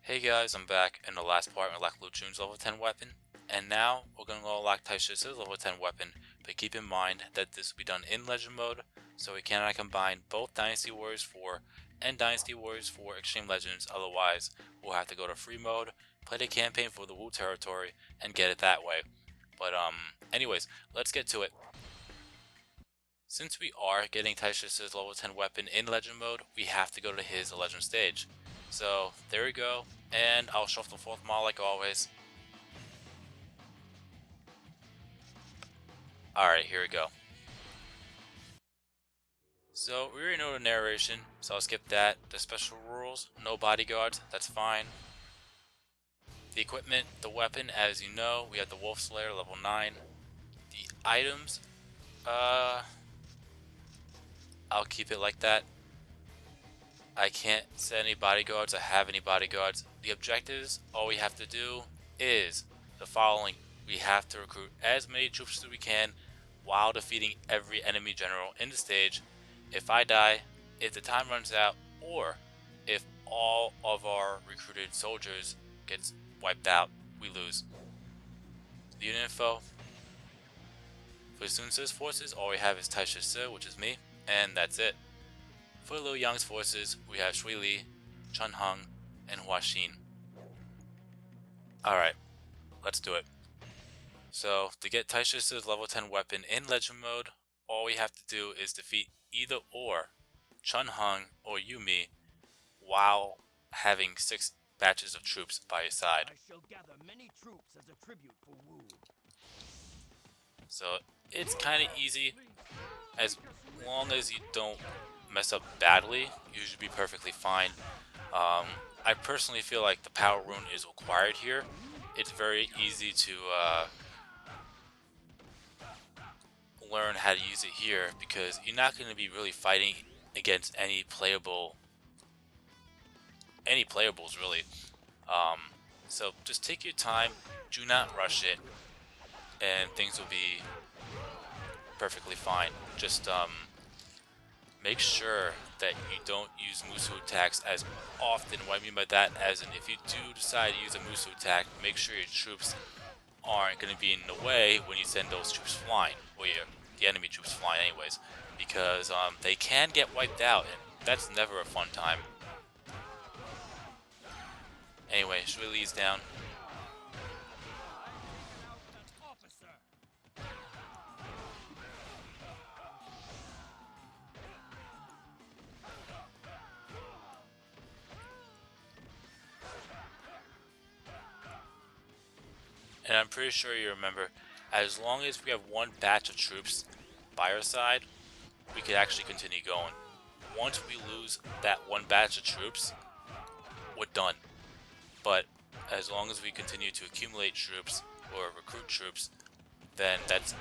Hey guys, I'm back in the last part of Liu Yong's level 10 weapon, and now we're going to unlock Taishi's level 10 weapon, but keep in mind that this will be done in Legend mode, so we cannot combine both Dynasty Warriors 4 and Dynasty Warriors 4 Extreme Legends, otherwise we'll have to go to free mode, play the campaign for the Wu territory, and get it that way. But anyways, let's get to it. Since we are getting Taishi's level 10 weapon in Legend mode, we have to go to his Legend stage. So there we go, and I'll shuffle the fourth model like always. Alright, here we go. So we already know the narration, so I'll skip that. The special rules, no bodyguards, that's fine. The equipment, the weapon, as you know, we have the Wolf Slayer level 9. The items, I'll keep it like that. I can't set any bodyguards, I have any bodyguards. The objectives, all we have to do is the following. We have to recruit as many troops as we can while defeating every enemy general in the stage. If I die, if the time runs out, or if all of our recruited soldiers gets wiped out, we lose. The unit info. For Sun Tzu's forces, all we have is Taishi, which is me, and that's it. For Liu Yong's forces, we have Shui Li, Chen Heng, and Hua Xin. Alright, let's do it. So, to get Taishi's level 10 weapon in Legend mode, all we have to do is defeat either or Chen Heng or Yumi while having 6 batches of troops by his side. I shall gather many troops as a tribute for Wu. So, it's kind of easy. As long as you don't mess up badly, you should be perfectly fine. I personally feel like the power rune is required here. It's very easy to learn how to use it here because you're not going to be really fighting against any playables really. So just take your time, do not rush it, and things will be perfectly fine. Just make sure that you don't use Musu attacks as often. What I mean by that, as in if you do decide to use a Musu attack, make sure your troops aren't going to be in the way when you send those troops flying, or the enemy troops flying anyways, because they can get wiped out, and that's never a fun time. Anyway, Shui Li's down. And I'm pretty sure you remember, as long as we have one batch of troops by our side, we could actually continue going. Once we lose that one batch of troops, we're done. But as long as we continue to accumulate troops or recruit troops, then that's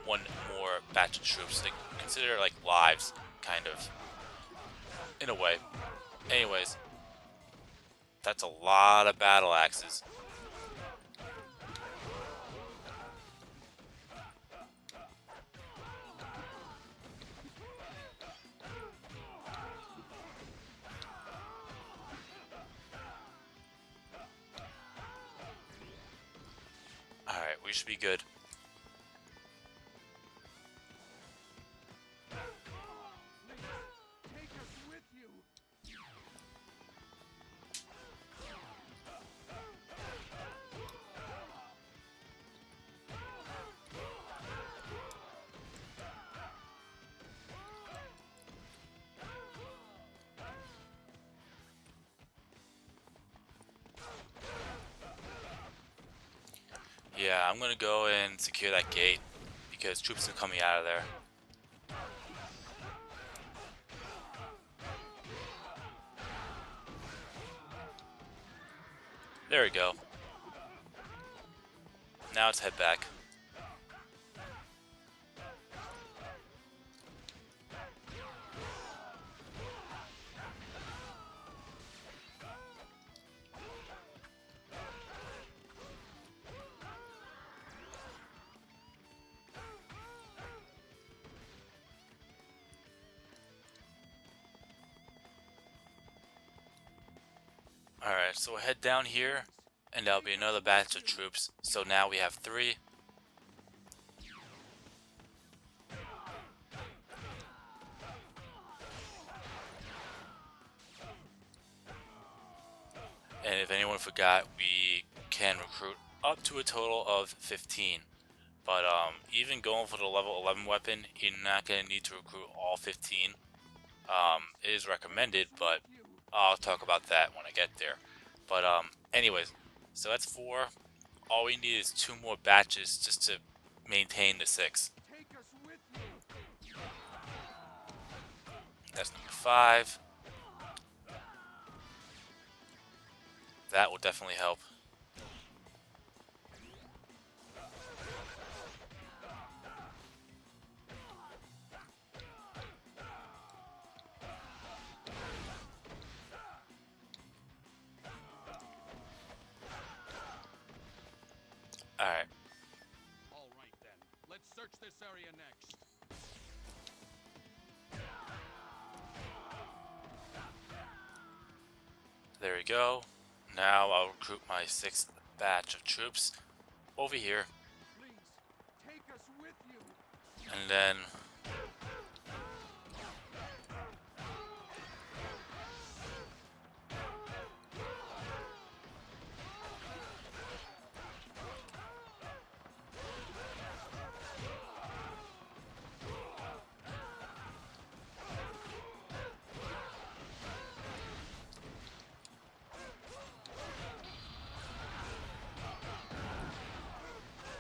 one more batch of troops. Like, consider it like lives, kind of, in a way. Anyways, that's a lot of battle axes. Alright, we should be good. Yeah, I'm gonna go and secure that gate because troops are coming out of there. There we go. Now let's head back. Alright, so we'll head down here, and there'll be another batch of troops. So now we have 3. And if anyone forgot, we can recruit up to a total of 15. But even going for the level 11 weapon, you're not going to need to recruit all 15. It is recommended, but I'll talk about that when I get there. But anyways, so that's 4. All we need is 2 more batches just to maintain the 6. That's number 5. That will definitely help. Alright. Alright then, let's search this area next. There we go. Now I'll recruit my 6th batch of troops over here. Please, take us with you. And then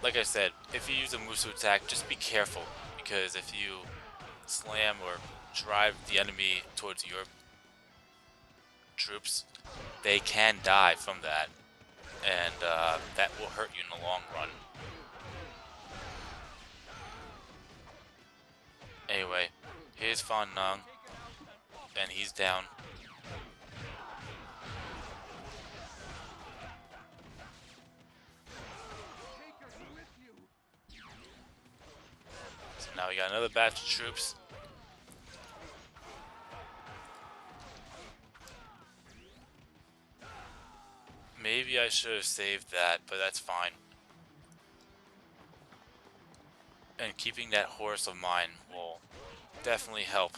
like I said, if you use a Musu attack, just be careful, because if you slam or drive the enemy towards your troops, they can die from that, and that will hurt you in the long run. Anyway, here's Fan Nang, and he's down. So now we got another batch of troops. Maybe I should have saved that, but that's fine. And keeping that horse of mine will definitely help.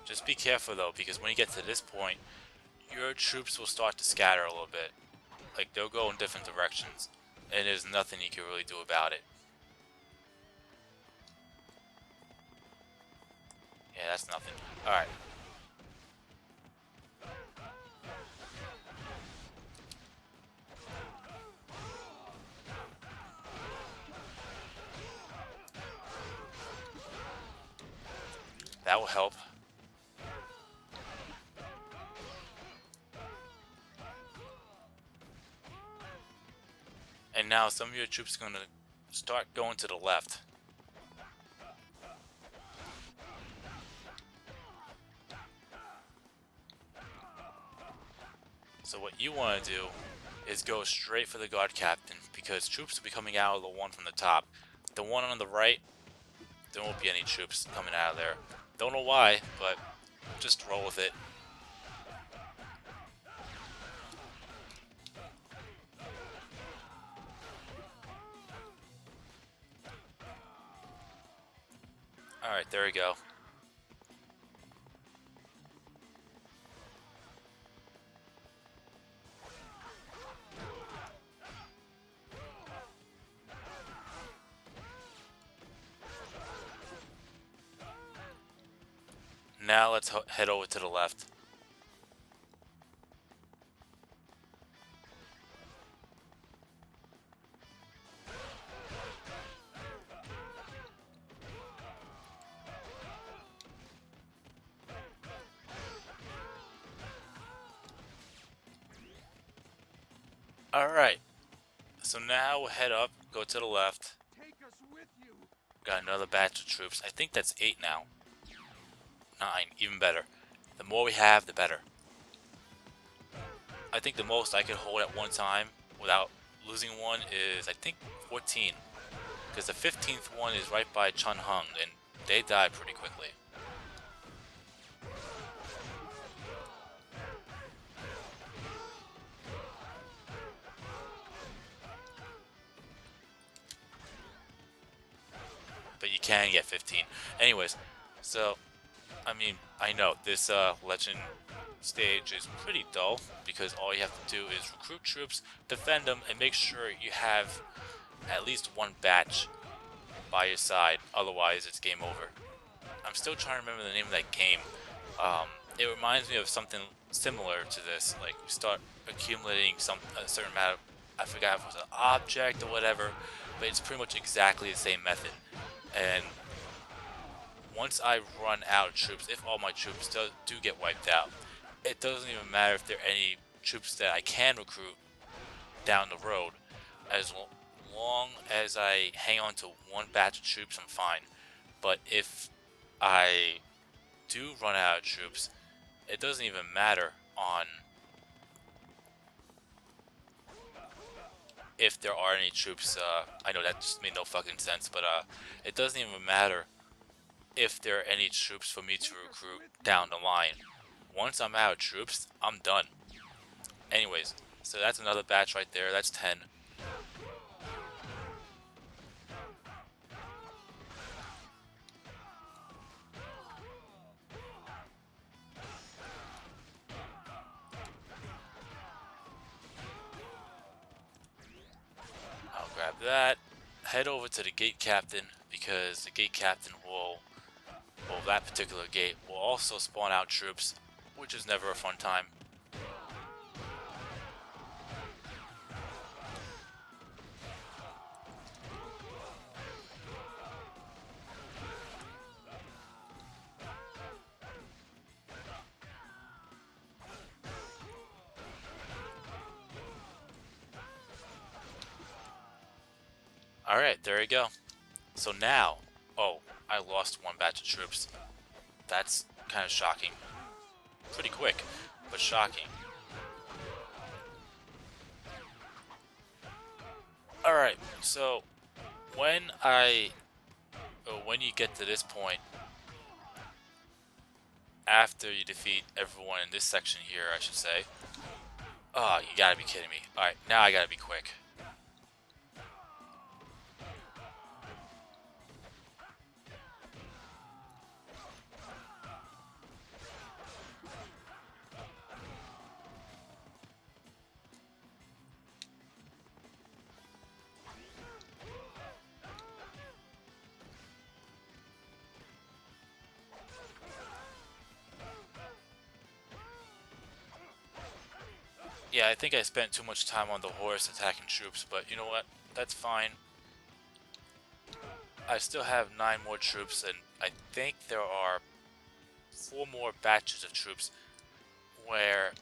Just be careful though, because when you get to this point, your troops will start to scatter a little bit. Like, they'll go in different directions, and there's nothing you can really do about it. Yeah, that's nothing. Alright. That will help. And now some of your troops are going to start going to the left. So what you want to do is go straight for the guard captain, because troops will be coming out of the one from the top. The one on the right, there won't be any troops coming out of there. Don't know why, but just roll with it. Alright, there we go. Now let's head over to the left. Alright, so now we'll head up, go to the left. Take us with you. Got another batch of troops. I think that's 8 now. 9, even better. The more we have, the better. I think the most I could hold at one time without losing one is, I think, 14. because the 15th one is right by Chen Heng, and they die pretty quickly. But you can get 15. Anyways, so I mean, I know this legend stage is pretty dull because all you have to do is recruit troops, defend them, and make sure you have at least one batch by your side. Otherwise, it's game over. I'm still trying to remember the name of that game. It reminds me of something similar to this. Like you start accumulating a certain amount of, I forgot if it was an object or whatever, but it's pretty much exactly the same method. And once I run out of troops, if all my troops do get wiped out, it doesn't even matter if there are any troops that I can recruit down the road. As long as I hang on to one batch of troops, I'm fine. But if I do run out of troops, it doesn't even matter on if there are any troops. I know that just made no fucking sense, but it doesn't even matter if there are any troops for me to recruit down the line. Once I'm out of troops, I'm done. Anyways, so that's another batch right there. That's 10. I'll grab that. Head over to the gate captain because the gate captain will, well, that particular gate will also spawn out troops, which is never a fun time. Alright, there you go. So now, oh, I lost one batch of troops. That's kind of shocking. Pretty quick, but shocking. Alright, so when when you get to this point, after you defeat everyone in this section here, I should say. Oh, you gotta be kidding me. Alright, now I gotta be quick. Yeah, I think I spent too much time on the horse attacking troops, but you know what? That's fine. I still have 9 more troops, and I think there are 4 more batches of troops where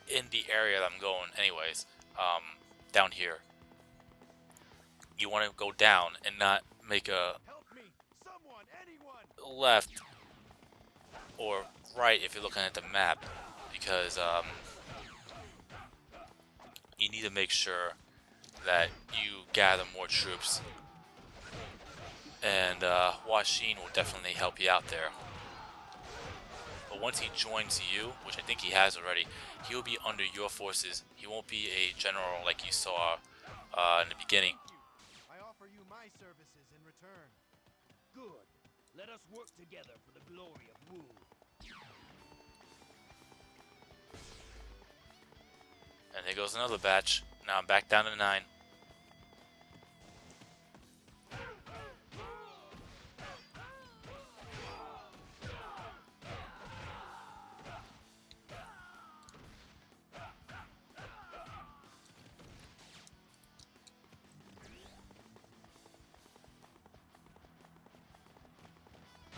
in the area that I'm going anyways, down here. You want to go down and not make a left or right if you're looking at the map, because you need to make sure that you gather more troops, and Washin will definitely help you out there. But once he joins you, which I think he has already, he will be under your forces. He won't be a general like you saw in the beginning. I offer you my services in return. Good. Let us work together for the glory of Wu. And there goes another batch. Now I'm back down to 9.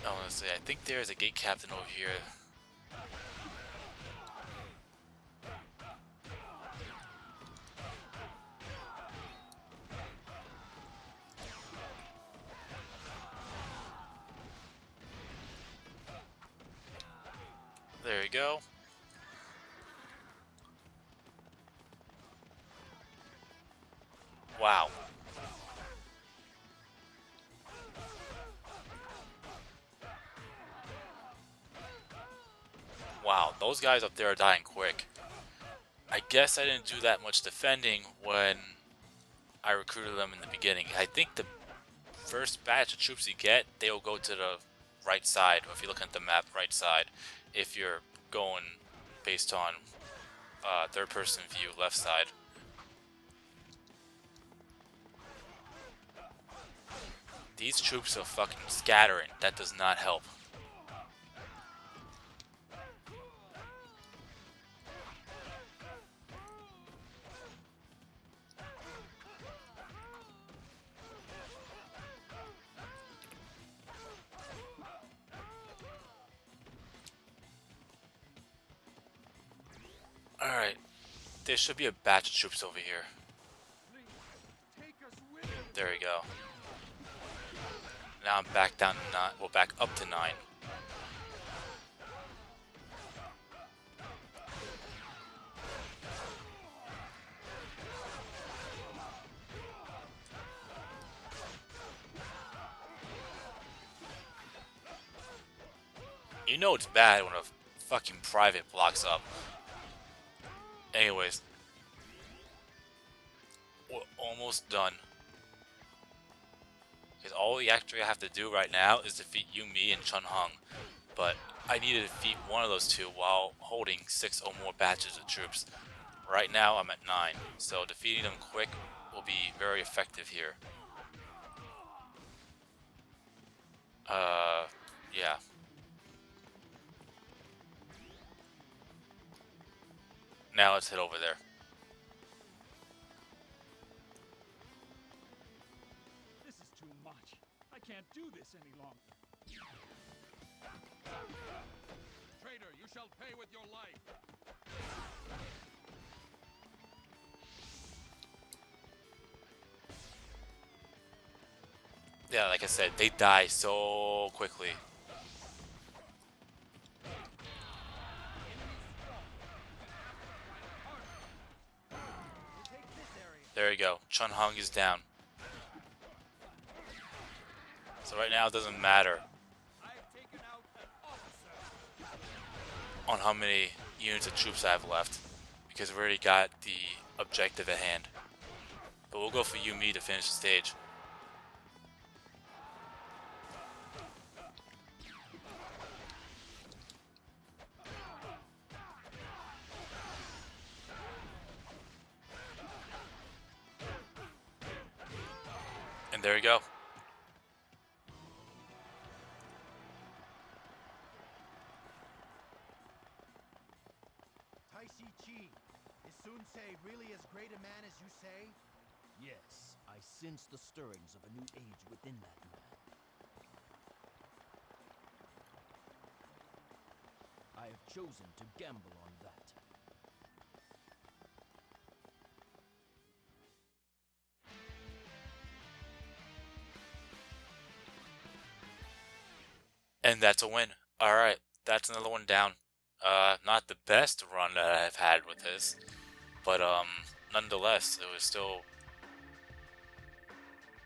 I want to say, I think there's a gate captain over here. There you go. Wow. Wow, those guys up there are dying quick. I guess I didn't do that much defending when I recruited them in the beginning. I think the first batch of troops you get, they will go to the right side, or if you look at the map, right side. If you're going based on third person view, left side. These troops are fucking scattering. That does not help. Alright, there should be a batch of troops over here. There we go. Now I'm back down to 9, well, back up to 9. You know it's bad when a fucking private blocks up. Anyways, we're almost done. Because all we actually have to do right now is defeat Yumi and Chen Heng. But I need to defeat one of those two while holding 6 or more batches of troops. Right now I'm at 9, so defeating them quick will be very effective here. Yeah. Now let's head over there. This is too much. I can't do this any longer. Traitor, you shall pay with your life. Yeah, like I said, they die so quickly. There you go. Chen Heng is down. So right now it doesn't matter on how many units of troops I have left, because we've already got the objective at hand. But we'll go for Yumi to finish the stage. And there you go. Taishi, is Sun-sei really as great a man as you say? Yes, I sense the stirrings of a new age within that man. I have chosen to gamble on that. And that's a win. Alright, that's another one down. Not the best run that I've had with this, but nonetheless, it was still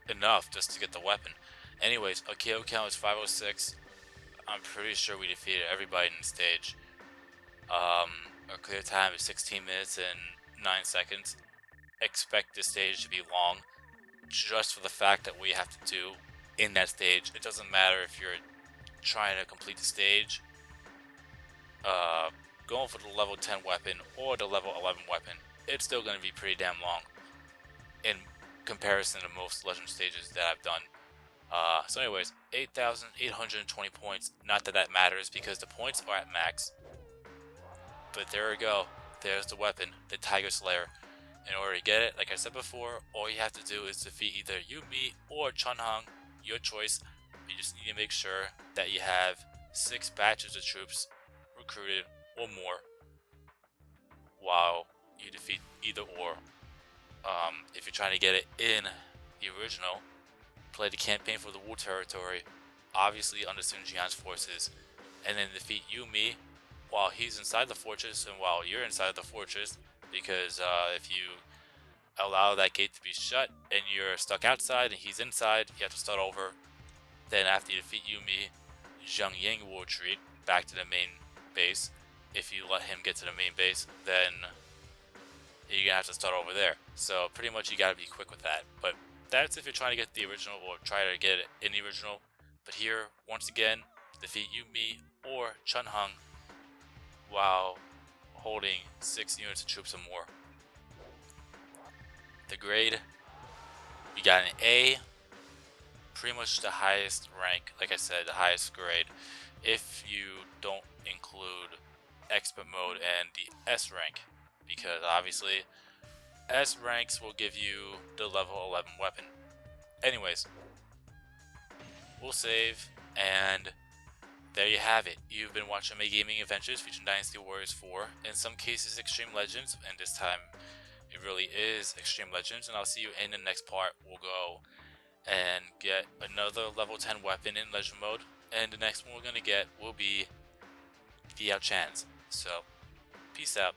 enough just to get the weapon. Anyways, a KO count is 506. I'm pretty sure we defeated everybody in the stage. Our clear time is 16 minutes and 9 seconds. Expect this stage to be long, just for the fact that we have to do in that stage. It doesn't matter if you're trying to complete the stage, going for the level 10 weapon or the level 11 weapon, it's still going to be pretty damn long in comparison to most legend stages that I've done. So anyways, 8,820 points. Not that that matters because the points are at max. But there we go. There's the weapon, the Tiger Slayer. In order to get it, like I said before, all you have to do is defeat either Yumi or Chen Heng, your choice. You just need to make sure that you have 6 batches of troops recruited or more while you defeat either or. If you're trying to get it in the original, play the campaign for the Wu territory, obviously under Sun Jian's forces, and then defeat Yumi while he's inside the fortress and while you're inside the fortress, because if you allow that gate to be shut and you're stuck outside and he's inside, you have to start over. Then after you defeat Yumi, Zhang Ying will retreat back to the main base, if you let him get to the main base, then you're gonna have to start over there. So pretty much you gotta be quick with that. But that's if you're trying to get the original or try to get it in the original. But here, once again, defeat you, me, or Chen Heng while holding 6 units of troops or more. The grade, we got an A, pretty much the highest rank, like I said, the highest grade, if you don't include expert mode and the S rank, because obviously S ranks will give you the level 11 weapon. Anyways, we'll save, and there you have it. You've been watching my gaming adventures featuring Dynasty Warriors 4, in some cases Xtreme Legends, and this time it really is Xtreme Legends, and I'll see you in the next part. We'll go and get another level 10 weapon in Legend mode, and the next one we're going to get will be the Chance. So, peace out.